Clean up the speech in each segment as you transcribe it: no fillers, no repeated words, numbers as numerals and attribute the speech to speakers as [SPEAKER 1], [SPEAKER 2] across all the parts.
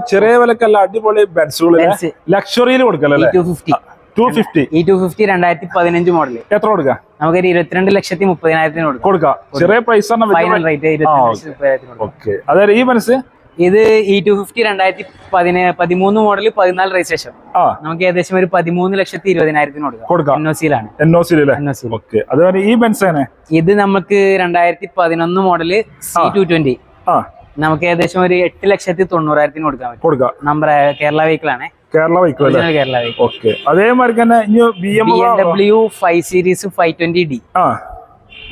[SPEAKER 1] ചെറിയ വിലക്കല്ല അടിപൊളി ബെൻസുകൾ ലക്ഷറിയിൽ കൊടുക്കല്ലേ? 250
[SPEAKER 2] 2015 മോഡൽ.
[SPEAKER 1] എത്ര കൊടുക്കാം?
[SPEAKER 2] നമുക്കൊരു 22,30,000
[SPEAKER 1] കൊടുക്കാം. ചെറിയ പ്രൈസ്
[SPEAKER 2] ഫൈനൽ റേറ്റ്.
[SPEAKER 1] അതായത് ഈ മനസ്സ്
[SPEAKER 2] ഇത് E250 2013 മോഡൽ 14 രജിസ്ട്രേഷൻ. നമുക്ക് ഏകദേശം ഒരു 13,20,000 കൊടുക്കാം.
[SPEAKER 1] അതുപോലെ ഈ ബെൻസ്
[SPEAKER 2] ഇത് നമുക്ക് 2011 മോഡല് C220. നമുക്ക് ഏകദേശം ഒരു 8,90,000 കൊടുക്കാം. നമ്പർ കേരള വെഹിക്കിൾ ആണ്. കേരള വെഹിക്കിൾ.
[SPEAKER 1] അതേമാതിരി തന്നെ
[SPEAKER 2] BMW 5 സീരീസ് 520D.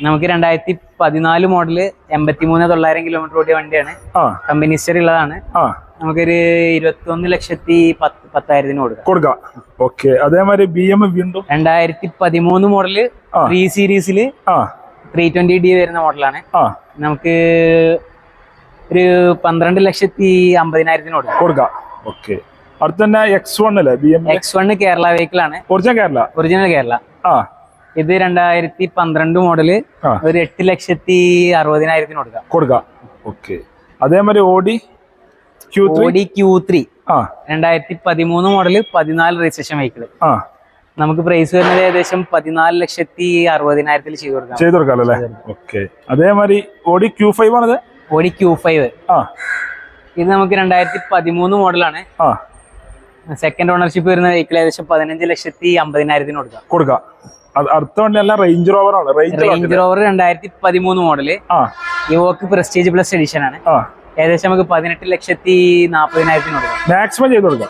[SPEAKER 2] നമുക്ക് 2014 മോഡല് 83,900 കിലോമീറ്റർ ഓടിയ വണ്ടിയാണ്. കമ്പനി ഹിസ്റ്ററി ഉള്ളതാണ്. നമുക്കൊരു 21,10,000 കൊടുക്കാം.
[SPEAKER 1] അതേമാതിരി വീണ്ടും
[SPEAKER 2] 2013 മോഡല് 3 സീരീസില് 320D വരുന്ന മോഡലാണ്. നമുക്ക് ഒരു 12,50,000
[SPEAKER 1] കൊടുക്കാം. അടുത്ത തന്നെ X1 അല്ലേ?
[SPEAKER 2] X1 കേരള വെഹിക്കിൾ ആണ്. ഒറിജിനൽ കേരള. ഇത് 2012 മോഡല് ഒരു 8,60,000
[SPEAKER 1] കൊടുക്കാം. അതേമാതിരി Audi
[SPEAKER 2] Q3 2013 model 14 registration vehicle. നമുക്ക് പ്രൈസ് വരുന്നത് ഏകദേശം 14,60,000 ചെയ്ത് കൊടുക്കാം.
[SPEAKER 1] അതേമാതിരി ഓഡി Q5 ആണത്.
[SPEAKER 2] Q5 ഇത് നമുക്ക് 2013 മോഡലാണ്. സെക്കൻഡ് ഓണർഷിപ്പ് വരുന്ന വെഹിക്കിൾ ഏകദേശം 15,50,000
[SPEAKER 1] കൊടുക്കാം. അടുത്ത വണ്ടി അല്ല, റേഞ്ച് റോവർ ആണ്.
[SPEAKER 2] Range rover 2013 model Evoque prestige plus edition ആണ്. ഏകദേശം നമുക്ക് 18,40,000 കൊടുക്കാം.
[SPEAKER 1] മാക്സിമം ചെയ്ത് കൊടുക്കാം.